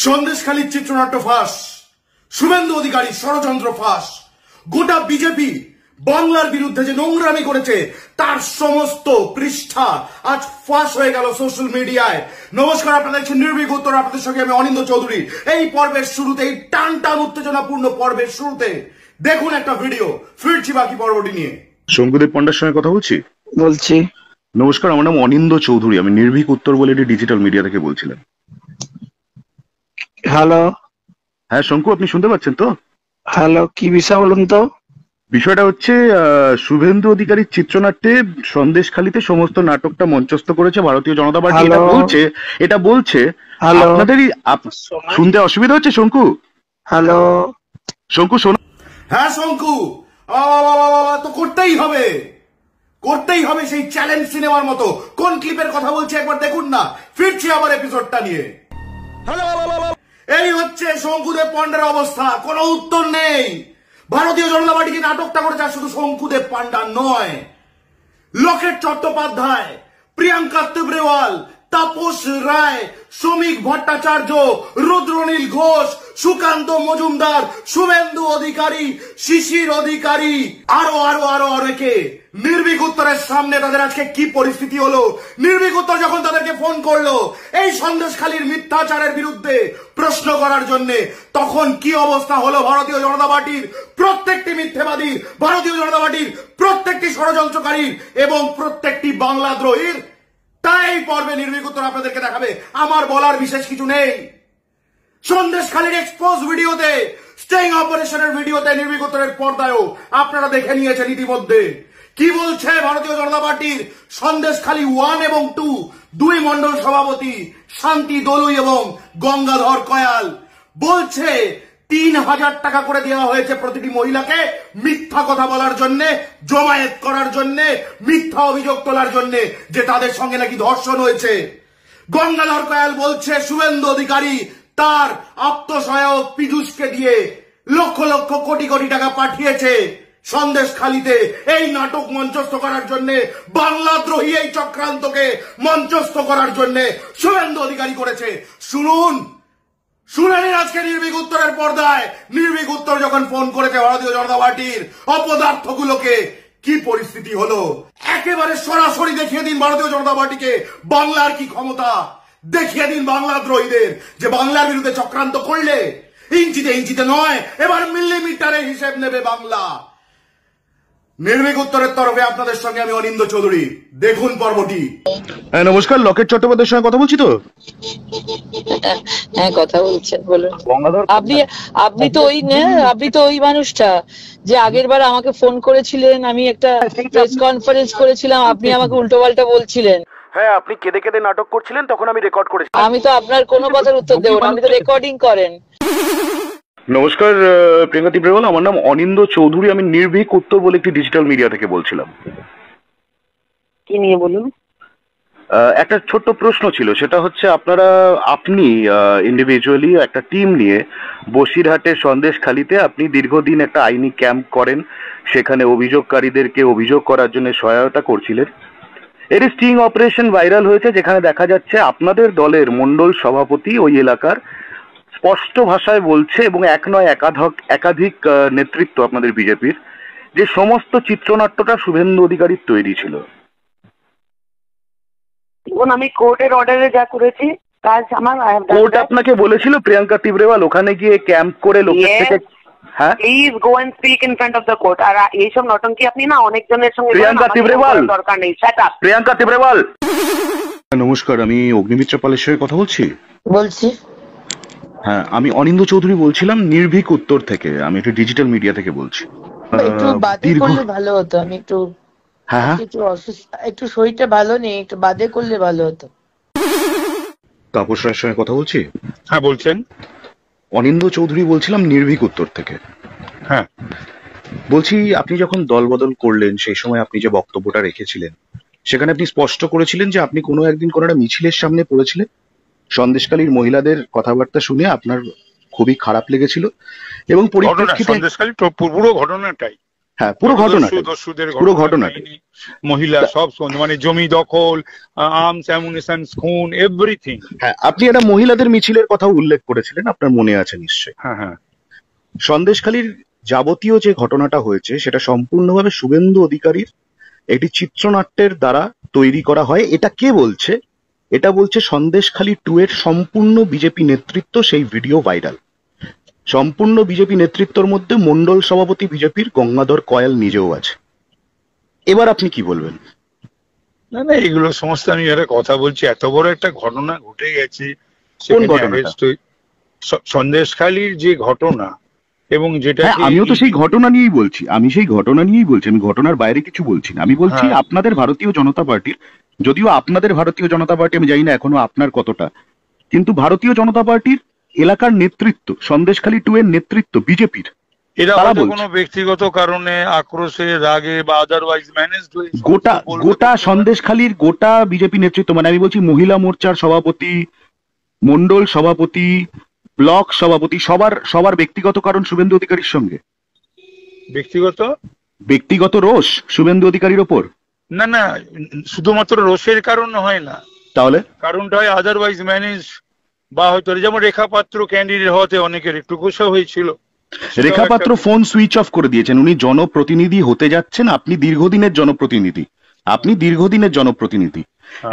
সন্দেশখালীর চিত্রনাট্য ফাঁস, শুভেন্দু অধিকারী ষড়যন্ত্র ফাঁস, গোটা বিজেপি বাংলার বিরুদ্ধে যে নোংরামি করেছে তার সমস্ত পৃষ্ঠা আজ ফাঁস হয়ে গেল সোশ্যাল মিডিয়ায়। নমস্কার, আপনারা দেখছেন নির্ভীক উত্তর, আপনাদের সঙ্গে আমি অনিন্দ চৌধুরী। এই পর্বের শুরুতে, এই টান টান উত্তেজনাপূর্ণ পর্বের শুরুতে দেখুন একটা ভিডিও, ফিরছি বাকি পর্বটি নিয়ে। শঙ্কুদেব পণ্ডার সঙ্গে কথা বলছি। নমস্কার, আমার নাম অনিন্দ চৌধুরী, আমি নির্ভীক উত্তর বলে একটি ডিজিটাল মিডিয়া থেকে বলছিলাম। হ্যালো। হ্যাঁ শঙ্কু, আপনি শুনতে পাচ্ছেন তো? হ্যালো, কি বিষয় বলুন তো? বিষয়টা হচ্ছে শুভেন্দু অধিকারীর চিত্রনাট্যে সন্দেশখালীতে সমস্ত নাটকটা মঞ্চস্থ করেছে ভারতীয় জনতা পার্টি। এটা বলছে আপনাদেরই শুনতে অসুবিধা হচ্ছে শঙ্কু? হ্যালো শঙ্কু শোনো। হ্যাঁ শঙ্কু, তো করতেই হবে সেই চ্যালেঞ্জ সিনেমার মতো। কোন ক্লিপের কথা বলছে একবার দেখুন না। ফিরছি আবার এপিসোডটা নিয়ে। এই হচ্ছে শঙ্কুদেব পান্ডার অবস্থা, কোনো উত্তর নেই। ভারতীয় জনতা পার্টিকে নাটকটা করেছে, আর শুধু শঙ্কুদেব পান্ডা নয়, লকেট চট্টোপাধ্যায়, প্রিয়াঙ্কা তিব্রেওয়াল, তাপস রায়, শ্রমিক ভট্টাচার্য, রুদ্রনীল ঘোষ, সুকান্ত মজুমদার, শুভেন্দু অধিকারী, শিশির অধিকারী, আরো কে। নির্ভীক উত্তরের সামনে তাদের আজকে কি পরিস্থিতি হলো। নির্ভীক উত্তর যখন তাদেরকে ফোন করলো এই সন্দেশখালীর মিথ্যাচারের বিরুদ্ধে প্রশ্ন করার জন্য, তখন কি অবস্থা হলো ভারতীয় জনতা পার্টির প্রত্যেকটি মিথ্যেবাদীর, ভারতীয় জনতা পার্টির প্রত্যেকটি ষড়যন্ত্রকারীর এবং প্রত্যেকটি বাংলাদ্রোহীর। তাই পর্বে নির্ভীক উত্তর আপনাদেরকে দেখাবে। আমার বলার বিশেষ কিছু নেই। সন্দেশখালীর এক্সপোজ ভিডিওতে, স্টিং অপারেশনের ভিডিওতে, নির্ভীক উত্তরের পর্দায়ও আপনারা দেখে নিয়েছেন ইতিমধ্যে কি বলছে ভারতীয় জনতা পার্টির সন্দেশখালী 1 এবং 2 দুই মন্ডল সভাপতি শান্তি দলুই এবং গঙ্গাধর কয়াল। বলছে 3000 টাকা করে দেওয়া হয়েছে প্রতিটি মহিলাকে মিথ্যা কথা বলার জন্য, জমায়েত করার জন্য, মিথ্যা অভিযোগ তোলার জন্য যে তাদের সঙ্গে নাকি ধর্ষণ হয়েছে। গঙ্গাধর কয়াল বলছে শুভেন্দু অধিকারী তার আত্মসহায়ক পীযূষকে দিয়ে লক্ষ লক্ষ কোটি কোটি টাকা পাঠিয়েছে সন্দেশখালীতে এই নাটক মঞ্চস্থ করার জন্য, বাংলাদ্রোহী এই চক্রান্তকে মঞ্চস্থ করার জন্য শুভেন্দু অধিকারী করেছে। শুনেন আজকে নির্ভীক উত্তরের পর্দায় নির্ভীক উত্তর যখন ফোন করেছে ভারতীয় জনতা পার্টির অপদার্থগুলোকে, কি পরিস্থিতি হলো। একেবারে সরাসরি দেখিয়ে দিন ভারতীয় জনতা পার্টিকে বাংলার কি ক্ষমতা। দেখিয়ে দিন বাংলাদ্রোহীদের যে বাংলার বিরুদ্ধে চক্রান্ত করলে ইঞ্চিতে নয়, এবার মিলিমিটারে হিসেব নেবে বাংলা। নির্ভীক উত্তরের তরফে আপনাদের সঙ্গে আমি অনিন্দ চৌধুরী, দেখুন পর্বটি। নমস্কার, লকেট চট্টোপাধ্যায়ের সঙ্গে কথা বলছি তো? হ্যাঁ কথা বলছেন, বলুন। আপনি তো ওই মানুষটা যে আগের বার আমাকে ফোন করেছিলেন, আমি একটা প্রেস কনফারেন্স করেছিলাম, আপনি আমাকে উল্টো পাল্টা বলছিলেন। হ্যাঁ, আপনি কেঁদে কেঁদে নাটক করছিলেন, তখন আমি রেকর্ড করেছি। আমি তো আপনার কোনো কথার উত্তর দেবো না, আপনি তো রেকর্ডিং করেন। নমস্কার প্রিয়াঙ্কা তিব্রেওয়াল, আমার নাম অনিন্দ চৌধুরী, আমি নির্ভীক উত্তর বলে একটি ডিজিটাল মিডিয়া থেকে বলছিলাম। কি নিয়ে বলুন? একটা ছোট্ট প্রশ্ন ছিল, সেটা হচ্ছে আপনি ইন্ডিভিজুয়ালি একটা টিম নিয়ে বসিরহাটের সন্দেশখালীতে আপনি দীর্ঘদিন একটা আইনি ক্যাম্প করেন, সেখানে অভিযোগকারীদেরকে অভিযোগ করার জন্য সহায়তা করছিলেন। এর স্টিং অপারেশন ভাইরাল হয়েছে, যেখানে দেখা যাচ্ছে আপনাদের দলের মন্ডল সভাপতি ওই এলাকার স্পষ্ট ভাষায় বলছে, এবং এক নয় একাধিক নেতৃত্ব আপনাদের বিজেপির, যে সমস্ত চিত্রনাট্যটা শুভেন্দু অধিকারীর তৈরি ছিল। আমি কোর্টের অর্ডারে যা করেছি কাজ আমার। কোর্ট আপনাকে বলেছিল প্রিয়াঙ্কা তিব্রেওয়াল ওখানে গিয়ে ক্যাম্প করে লোকের থেকে। হ্যাঁ, please go and speak in front of the court. আর এইসব নটঙ্কি আপনি না অনেকজনের সঙ্গে প্রিয়াঙ্কা তিব্রেওয়াল দরকার নেই। Shut up Priyanka Tibrewal. নমস্কার, আমি অগ্নিমিত্র পালের সঙ্গে কথা বলছি। হ্যাঁ, আমি অনিন্দ চৌধুরী বলছিলাম নির্ভীক উত্তর থেকে, আমি একটু ডিজিটাল মিডিয়া থেকে বলছি। একটু বাদে করলে ভালো হতো, আমি একটু শরীরটা ভালো নেই, একটু বাদে করলে ভালো হতো। তাপস রায়ের সঙ্গে কথা বলছি। হ্যাঁ বলছেন। অনিন্দ চৌধুরী বলছিলাম নির্ভীক উত্তর থেকে। হ্যাঁ বলছি, আপনি যখন দল বদল করলেন সেই সময় আপনি যে বক্তব্যটা রেখেছিলেন, সেখানে আপনি স্পষ্ট করেছিলেন যে আপনি কোনো একদিন কোনো একটা মিছিলের সামনে পড়েছিলেন, সন্দেশখালীর মহিলাদের কথাবার্তা শুনে আপনার খুবই খারাপ লেগেছিল, এবং সন্দেশখালীর পুরো ঘটনাটাই হ্যাঁ, পুরো ঘটনা, দস্যুদের পুরো ঘটনা। মহিলা সব মানে জমি দখল, আর্মস অ্যামুনিশন, খুন, এভরিথিং। হ্যাঁ, আপনি একটা মহিলাদের মিছিলের কথাও উল্লেখ করেছিলেন, আপনার মনে আছে নিশ্চয়ই। হ্যাঁ হ্যাঁ। সন্দেশখালীর যাবতীয় যে ঘটনাটা হয়েছে সেটা সম্পূর্ণভাবে শুভেন্দু অধিকারীর একটি চিত্রনাট্যের দ্বারা তৈরি করা হয়। এটা কে বলছে? এটা বলছে সন্দেশখালী 2 এর সম্পূর্ণ বিজেপি নেতৃত্ব। সেই ভিডিও ভাইরাল। সম্পূর্ণ বিজেপি নেতৃত্বের মধ্যে মন্ডল সভাপতি বিজেপির গঙ্গাধর কয়াল নিজেও আছে। এবার আপনি কি বলবেন? না না, এগুলো সমস্ত আমি একটা কথা বলছি, এত বড় একটা ঘটনা ঘটে গেছে। কোন ঘটনাটা? সন্দেশখালীর যে ঘটনা, এবং যেটা আমিও তো সেই ঘটনা নিয়েই বলছি। আমি ঘটনার বাইরে কিছু বলছি না। আমি বলছি আপনাদের ভারতীয় জনতা পার্টির, যদিও আপনাদের ভারতীয় জনতা পার্টি আমি জানি না এখনো আপনার কতটা, কিন্তু ভারতীয় জনতা পার্টির এলাকার নেতৃত্ব, সন্দেশখালী 2 এর নেতৃত্ব বিজেপির, এরা হয়তো কোনো ব্যক্তিগত কারণে, আক্রোশে, রাগে বা আদারওয়াইজ ম্যানেজড হয়ে গোটা সন্দেশখালীর গোটা বিজেপি নেতৃত্ব, মানে আমি বলছি মহিলা মোর্চার সভাপতি, মন্ডল সভাপতি, ব্লক সভাপতি, সবার ব্যক্তিগত কারণ শুভেন্দু অধিকারীর সঙ্গে। ব্যক্তিগত রোষ শুভেন্দু অধিকারীর ওপর? না না, শুধুমাত্র রোষের কারণ হয় না। তাহলে কারণটা হয় আদারওয়াইজ ম্যানেজ, বা হয়তো যেমন রেখা পাত্র ক্যান্ডিডেট হতে অনেকের একটু গোসা হয়েছিল। রেখা পাত্র ফোন সুইচ অফ করে দিয়েছেন। উনি জনপ্রতিনিধি হতে যাচ্ছেন। আপনি দীর্ঘদিনের জনপ্রতিনিধি।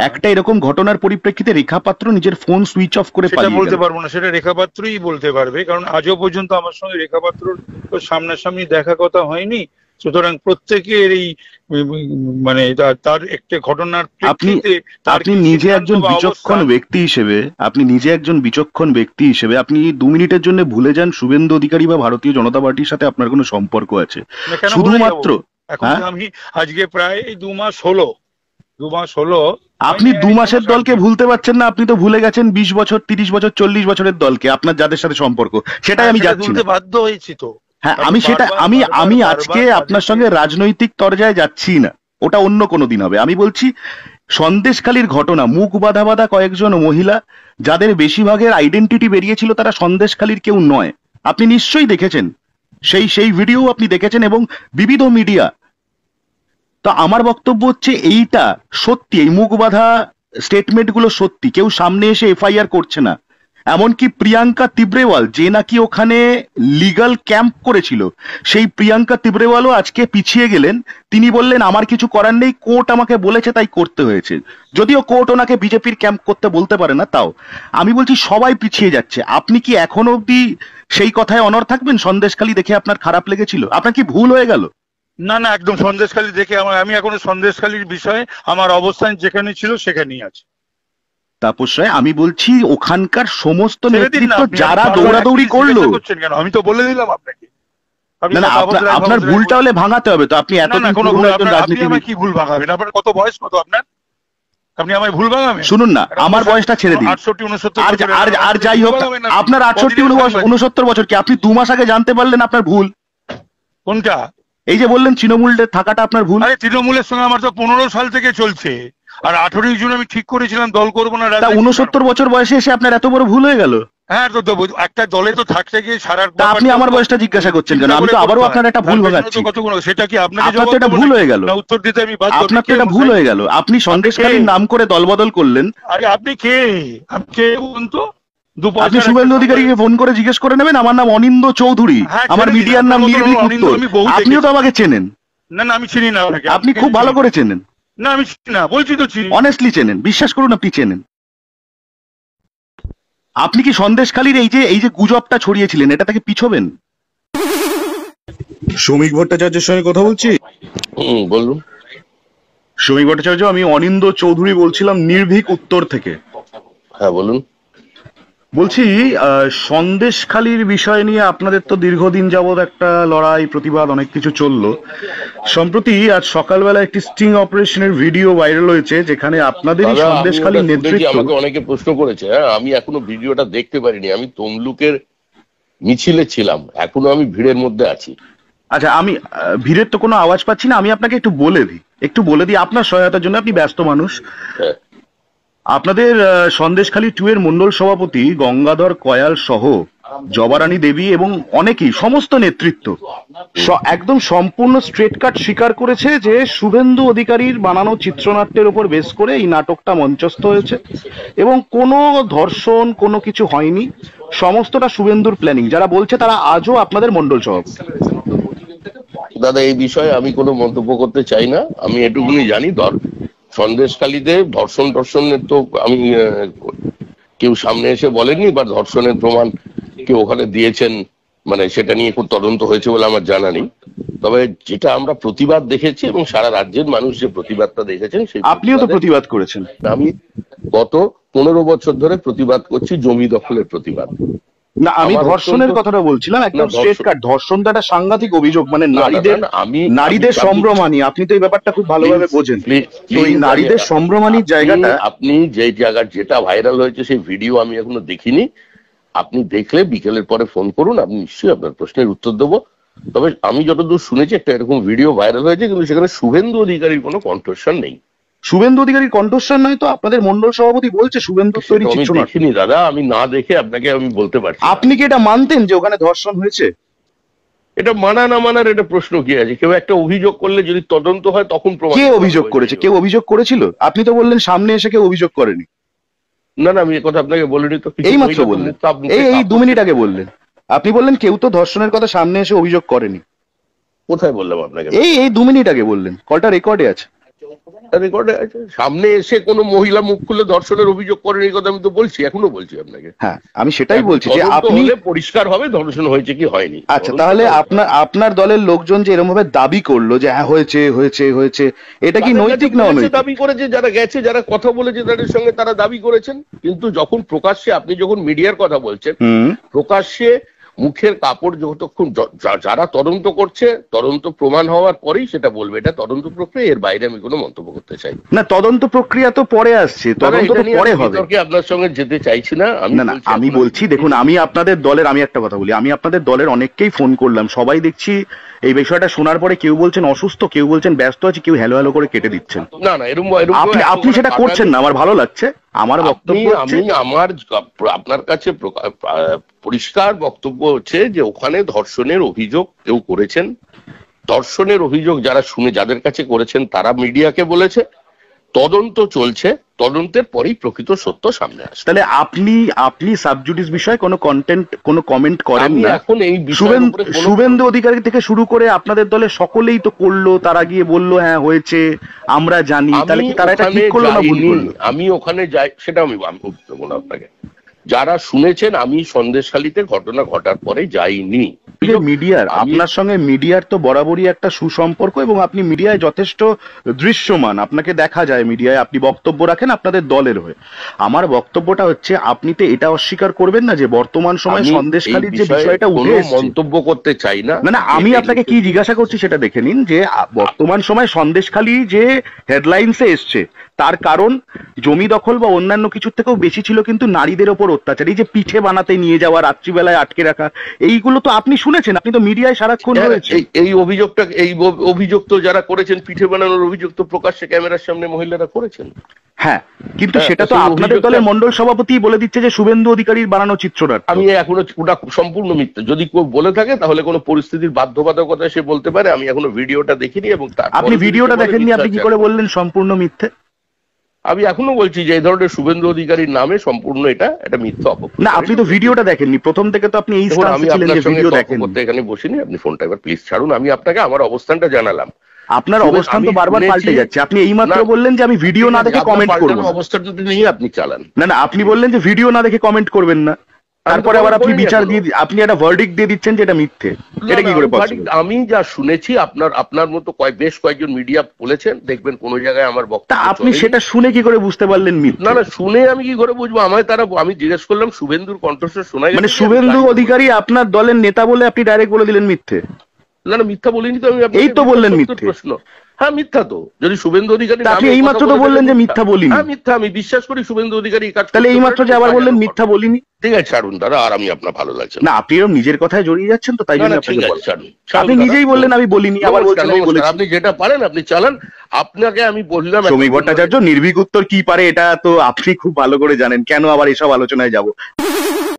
একটা এরকম ঘটনার পরিপ্রেক্ষিতে রেখা পাত্র নিজের ফোন সুইচ অফ করে পালিয়ে গেলেন। বলতে পারবো না, সেটা রেখা পাত্রই বলতে পারবে, কারণ আজও পর্যন্ত আমার সঙ্গে রেখা পাত্র সামনাসামনি দেখা কথা হয়নি। সুতরাং প্রত্যেকের এই মানে তার একটা ঘটনার প্রেক্ষিতে আপনি নিজে একজন বিচক্ষণ ব্যক্তি হিসেবে আপনি 2 মিনিটের জন্য ভুলে যান শুভেন্দু অধিকারী বা ভারতীয় জনতা পার্টির সাথে আপনার কোনো সম্পর্ক আছে। শুধুমাত্র আমি আজকে প্রায় 2 মাস হলো আপনি 2 মাসের দলকে ভুলতে পারছেন না। আপনি তো ভুলে গেছেন 20 বছর, 30 বছর, 40 বছরের দলকে, আপনার যাদের সাথে সম্পর্ক। সেটাই আমি যাচ্ছি না, বাধ্য হয়েছি তো। হ্যাঁ, আমি আজকে আপনার সঙ্গে রাজনৈতিক তরজায় যাচ্ছি না, ওটা অন্য কোনো দিন হবে। আমি বলছি সন্দেশখালীর ঘটনা, মুখ বাঁধা কয়েকজন মহিলা যাদের বেশিরভাগের আইডেন্টিটি বেরিয়েছিল তারা সন্দেশখালীর কেউ নয়। আপনি নিশ্চয়ই দেখেছেন, সেই ভিডিও আপনি দেখেছেন এবং বিবিধ মিডিয়া। তো আমার বক্তব্য হচ্ছে এইটা সত্যি, এই মুখ বাঁধা স্টেটমেন্টগুলো সত্যি। কেউ সামনে এসে এফআইআর করছে না। এমনকি প্রিয়াঙ্কা তিব্রেওয়াল, যে নাকি ওখানে লিগাল ক্যাম্প করেছিল, সেই প্রিয়াঙ্কা তিব্রেওয়ালও আজকে পিছিয়ে গেলেন। তিনি বললেন আমার কিছু করার নেই, কোর্ট আমাকে বলেছে তাই করতে হয়েছে। যদিও কোর্ট ওনাকে বিজেপির ক্যাম্প করতে বলতে পারে না, তাও আমি বলছি সবাই পিছিয়ে যাচ্ছে। আপনি কি এখনো অব্দি সেই কথায় অনড় থাকবেন? সন্দেশখালী দেখে আপনার খারাপ লেগেছিল? আপনার কি ভুল হয়ে গেল? না না, একদম সন্দেশখালী দেখে আমি এখনো সন্দেশখালীর বিষয়ে আমার অবস্থান যেখানে ছিল সেখানেই আছে। তাপস রায়, আমি বলছি ওখানকার সমস্ত নেতৃত্ব যারা দৌড়াদৌড়ি করলো, আমি তো বলে দিলাম আপনাকে। আপনার ভুলটা হলে ভাঙাতে হবে তো। আপনি এতদিন রাজনীতিবিদ, কি ভুল ভাঙাবেন? আপনার কত বয়স, কত আপনার? আপনি আমায় ভুল ভাঙাবেন? শুনুন না, আমার বয়সটা ছেড়ে দিন। 68-69 আর যাই হোক, আপনার 68-69 বছর কি আপনি 2 মাস আগে জানতে পারলেন আপনার ভুল? কোনটা? এই যে বললেন তৃণমূলে থাকাটা আপনার ভুল। আরে তৃণমূলের সঙ্গে আমার তো 15 সাল থেকে চলছে, আর 18 জুন আমি ঠিক করেছিলাম দল করবো না। 69 বছর বয়সে এসে আপনার এত বড় ভুল হয়ে গেল? হ্যাঁ, তো একটা দলে তো থাকতে গিয়ে সারা। আপনি আমার বয়সটা জিজ্ঞাসা করছেন কেন? আমি তো আবারও আপনার একটা ভুল ভাঙাচ্ছি। সেটা কি আপনার এটা ভুল হয়ে গেল? উত্তর দিতে আমি আপনার তো এটা ভুল হয়ে গেল। আপনি সন্দেশখালীর নাম করে দলবদল করলেন। আরে আপনি কে বলুন তো? আপনি শুভেন্দু অধিকারীকে ফোন করে জিজ্ঞেস করে নেবেন। আমার নাম অনিন্দ চৌধুরী, আমার মিডিয়ার নাম নির্ভীক উত্তর। আপনিও তো আমাকে চেনেন। না না, আমি চিনি না। আপনি খুব ভালো করে চেনেন। না আমি চিনি না, বলছি তো চিনি। অনেস্টলি চেনেন, বিশ্বাস করুন আপনি চেনেন। আপনি কি সন্দেশখালীর এই যে গুজবটা ছড়িয়েছিলেন, এটা তাকে পিছবেন? শ্রমিক ভট্টাচার্যের সঙ্গে কথা বলছি। বলুন। শ্রমিক ভট্টাচার্য, আমি অনিন্দ চৌধুরী বলছিলাম নির্ভীক উত্তর থেকে। হ্যাঁ বলুন। বলছি সন্দেশখালীর বিষয় নিয়ে আপনাদের তো দীর্ঘদিন যাবৎ একটা লড়াই, প্রতিবাদ, অনেক কিছু চললো। সম্প্রতি আজ সকালবেলা একটি স্টিং অপারেশনের ভিডিও ভাইরাল হয়েছে, যেখানে আপনাদেরই সন্দেশখালীর নেতৃত্ব। আমাকে অনেকে প্রশ্ন করেছে, হ্যাঁ আমি এখনো ভিডিওটা দেখতে পারিনি। আমি তমলুকের মিছিলে ছিলাম, এখনো আমি ভিড়ের মধ্যে আছি। আচ্ছা, আমি ভিড়ের তো কোনো আওয়াজ পাচ্ছি না। আমি আপনাকে একটু বলে দিই আপনার সহায়তার জন্য। আপনি ব্যস্ত মানুষ। আপনাদের সন্দেশখালী 2 এর মন্ডল সভাপতি গঙ্গাধর কয়াল সহ জবারানী দেবী এবং অনেকেই, সমস্ত নেতৃত্ব একদম সম্পূর্ণ স্ট্রেট কাট স্বীকার করেছে যে শুভেন্দু অধিকারীর বানানো চিত্রনাট্যের উপর বেস করে এই নাটকটা মঞ্চস্থ হয়েছে এবং কোনো ধর্ষণ কোনো কিছু হয়নি, সমস্তটা শুভেন্দুর প্ল্যানিং। যারা বলছে তারা আজও আপনাদের মণ্ডল সভাপতি। দাদা, এই বিষয়ে আমি কোনো মন্তব্য করতে চাই না। আমি এটুকুনি জানি, সন্দেশখালীতে ধর্ষণের তো আমি কেউ সামনে এসে বলেননি, বা ধর্ষণের প্রমাণ কেউ ওখানে দিয়েছেন মানে সেটা নিয়ে খুব তদন্ত হয়েছে বলে আমার জানা নেই। তবে যেটা আমরা প্রতিবাদ দেখেছি এবং সারা রাজ্যের মানুষ যে প্রতিবাদটা দেখেছেন, সেই আপনিও তো প্রতিবাদ করেছেন। আমি গত 15 বছর ধরে প্রতিবাদ করছি, জমি দখলের প্রতিবাদ। না, আমি ধর্ষণের কথাটা বলছিলাম, একদম স্ট্রেট কাট। ধর্ষণ তো একটা সাংঘাতিক অভিযোগ, মানে নারীদের সম্ভ্রমানি। আপনি তো এই ব্যাপারটা খুব ভালোভাবে বোঝেন। তো এই নারীদের সম্ভ্রমানির জায়গাটা, আপনি যে জায়গার যেটা ভাইরাল হয়েছে সেই ভিডিও আমি এখনো দেখিনি, আপনি দেখলে বিকেলের পরে ফোন করুন, আমি নিশ্চয়ই আপনার প্রশ্নের উত্তর দেবো। তবে আমি যতদূর শুনেছি একটা এরকম ভিডিও ভাইরাল হয়েছে, কিন্তু সেখানে শুভেন্দু অধিকারীর কোনো কণ্ঠস্বর নেই। শুভেন্দু অধিকারীর কণ্ঠস্বর নয় তো আপনাদের মণ্ডল সভাপতি বলছে শুভেন্দু তৈরি চিত্রনাট্য। দেখিনি দাদা, আমি না দেখে আপনাকে আমি বলতে পারছি। আপনি কি এটা মানতেন যে ওখানে ধর্ষণ হয়েছে? এটা মানা না মানার এটা প্রশ্ন কি আছে? কেউ একটা অভিযোগ করলে যদি তদন্ত হয় তখন প্রমাণ। কে অভিযোগ করেছে? কেউ অভিযোগ করেছিল? আপনি তো বললেন সামনে এসে কেউ অভিযোগ করেনি। না না, আমি কথা আপনাকে বলিনি তো। এই মাত্র বললেন, এই 2 মিনিট আগে বললেন। আপনি বললেন কেউ তো ধর্ষণের কথা সামনে এসে অভিযোগ করেনি। কোথায় বললাম আপনাকে? এই 2 মিনিট আগে বললেন, কলটা রেকর্ডে আছে। রেকর্ডে আছে। সামনে এসে কোনো মহিলা মুখ খুলে ধর্ষণের অভিযোগ করেন এই কথা আমি তো বলছি, এখনো বলছি আপনাকে। হ্যাঁ, আমি সেটাই বলছি যে আপনি পরিষ্কার হবে ধর্ষণ হয়েছে কি হয়নি। আচ্ছা, তাহলে আপনার দলের লোকজন যে এরকম ভাবে দাবি করলো যে হ্যাঁ হয়েছে হয়েছে হয়েছে, এটা কি নৈতিক না অনৈতিক? দাবি করেছে যারা গেছে, যারা কথা বলেছে তাদের সঙ্গে তারা দাবি করেছেন, কিন্তু যখন প্রকাশ্যে, আপনি যখন মিডিয়ার কথা বলছেন, প্রকাশ্যে মুখের কাপড় যতক্ষণ যারা তদন্ত করছে, তদন্ত প্রমাণ হওয়ার পরেই সেটা বলবে। এটা তদন্ত প্রক্রিয়া, এর বাইরে আমি কোনো মন্তব্য করতে চাই না। তদন্ত প্রক্রিয়া তো পরে আসছে, তদন্ত তো পরে হবে। আপনার সঙ্গে যেতে চাইছি না আমি বলছি, দেখুন আমি আপনাদের দলের, আমি একটা কথা বলি, আমি আপনাদের দলের অনেককেই ফোন করলাম, সবাই দেখছি এই বিষয়টা শোনার পরে কেউ বলছেন অসুস্থ, কেউ বলছেন ব্যস্ত আছে, কেউ হ্যালো হ্যালো করে কেটে দিচ্ছেন। না না, এরকম আপনি সেটা করছেন না, আমার ভালো লাগছে। আমার বক্তব্য, আপনার কাছে পরিষ্কার বক্তব্য হচ্ছে যে ওখানে ধর্ষণের অভিযোগ কেউ করেছেন, ধর্ষণের অভিযোগ যাদের কাছে করেছেন তারা মিডিয়াকে বলেছে, তদন্ত চলছে, তদন্তের পরেই প্রকৃত সত্য সামনে আসে। তাহলে আপনি সাবজুডিস বিষয়ে কোনো কমেন্ট করেন না এখন? এই শুভেন্দু অধিকারী থেকে শুরু করে আপনাদের দলে সকলেই তো করলো, তারা গিয়ে বললো হ্যাঁ হয়েছে, আমরা জানি। তাহলে কি তারা এটা ঠিক করলো না ভুল করলো? আমি ওখানে যাই, সেটা আমি বলবো না আপনাকে। যারা শুনেছেন, আমি সন্দেশখালীতে ঘটনা ঘটার পরে যাইনি। মিডিয়ার, আপনার সঙ্গে মিডিয়ার তো বরাবরই একটা সুসম্পর্ক এবং আপনি মিডিয়ায় যথেষ্ট দৃশ্যমান, আপনাকে দেখা যায় মিডিয়ায়, আপনি বক্তব্য রাখেন আপনাদের দলের হয়ে। আমার বক্তব্যটা হচ্ছে, আপনি তো এটা অস্বীকার করবেন না যে বর্তমান সময়ে সন্দেশখালীর যে বিষয়টা উঠে এসেছে, মন্তব্য করতে চাই না। না, আমি আপনাকে কি জিজ্ঞাসা করছি সেটা দেখে নিন, যে বর্তমান সময় সন্দেশখালী যে হেডলাইন্সে এসছে তার কারণ জমি দখল বা অন্যান্য কিছুর থেকেও বেশি ছিল কিন্তু নারীদের ওপর অত্যাচার। এই যে পিঠে বানাতে নিয়ে যাওয়া, রাত্রিবেলায় আটকে রাখা, এইগুলো তো আপনি শুনেছেন, আপনি তো মিডিয়ায় সারাক্ষণ রয়েছে। এই অভিযোগ তো যারা করেছেন, পিঠে বানানোর অভিযোগ তো প্রকাশ্যে ক্যামেরার সামনে মহিলারা করেছেন। হ্যাঁ, কিন্তু সেটা তো আপনাদের দলের মণ্ডল সভাপতি বলে দিচ্ছে যে শুভেন্দু অধিকারীর বানানো চিত্রনাট্য। আমি এখনো ওটা সম্পূর্ণ মিথ্যা। যদি কেউ বলে থাকে তাহলে কোনো পরিস্থিতির বাধ্যবাধকতা সে বলতে পারে। আমি এখনো ভিডিওটা দেখিনি এবং আপনি ভিডিওটা দেখেননি, আপনি কি করে বললেন সম্পূর্ণ মিথ্যে? আমি এখনো বলছি যে এই ধরনের শুভেন্দু অধিকারীর নামে সম্পূর্ণ এটা মিথ্যা অপপ্রচার। না, আপনি তো ভিডিওটা দেখেননি প্রথম থেকে, তো আপনি এই স্ট্যান্সে ছিলেন যে ভিডিও দেখেননি। এখানে বসিনি, আপনি ফোনটা এবার প্লিজ ছাড়ুন। আমি আপনাকে আমার অবস্থানটা জানালাম। আপনার অবস্থান তো বারবার পাল্টে যাচ্ছে। আপনি এইমাত্র বললেন যে আমি ভিডিও না দেখে কমেন্ট করব না। অবস্থানটা নিয়ে আপনি চালান। না, আপনি বললেন যে ভিডিও না দেখে কমেন্ট করবেন না, তারপরে আবার আপনি বিচার দিয়ে, আপনি একটা ভার্ডিক্ট দিয়ে দিচ্ছেন যে এটা মিথ্যে। এটা কি করে পসিবল? আমি যা শুনেছি, আপনার মতো বেশ কয়েকজন মিডিয়া বলেছেন, দেখবেন কোন জায়গায় আমার বক্তব্য। আপনি সেটা শুনে কি করে বুঝতে পারলেন মিথ্যে? না, শুনে আমি কি করে বুঝবো? আমি জিজ্ঞেস করলাম শুভেন্দুর কণ্ঠস্বর শোনা গেছে, মানে শুভেন্দু অধিকারী আপনার দলের নেতা বলে আপনি ডাইরেক্ট বলে দিলেন মিথ্যে? না, মিথ্যা বলিনি তো আমি। এই তো বললেন মিথ্যে। প্রশ্ন, হ্যাঁ মিথ্যা তো। যদি শুভেন্দু অধিকারী, আপনি এইমাত্র তো বললেন যে মিথ্যা বলিনি। হ্যাঁ মিথ্যা, আমি বিশ্বাস করি শুভেন্দু অধিকারী কাজ। তাহলে এইমাত্র যে আবার বললেন মিথ্যা বলিনি। ঠিক আছে, ছাড়ুন দাদা, আর আমি আপনার ভালো লাগছে না। আপনি এরকম নিজের কথায় জড়িয়ে যাচ্ছেন তো, তাই জন্য আপনাকে বললাম। ছাড়ুন। আপনি নিজেই বললেন আমি বলিনি, আবার বলছেন আমি বলেছি। আপনি যেটা পারেন আপনি চালান। আপনাকে আমি বললাম, শ্রমিক ভট্টাচার্য নির্ভীক উত্তর কি পারে এটা তো আপনি খুব ভালো করে জানেন, কেন আবার এসব আলোচনায় যাব।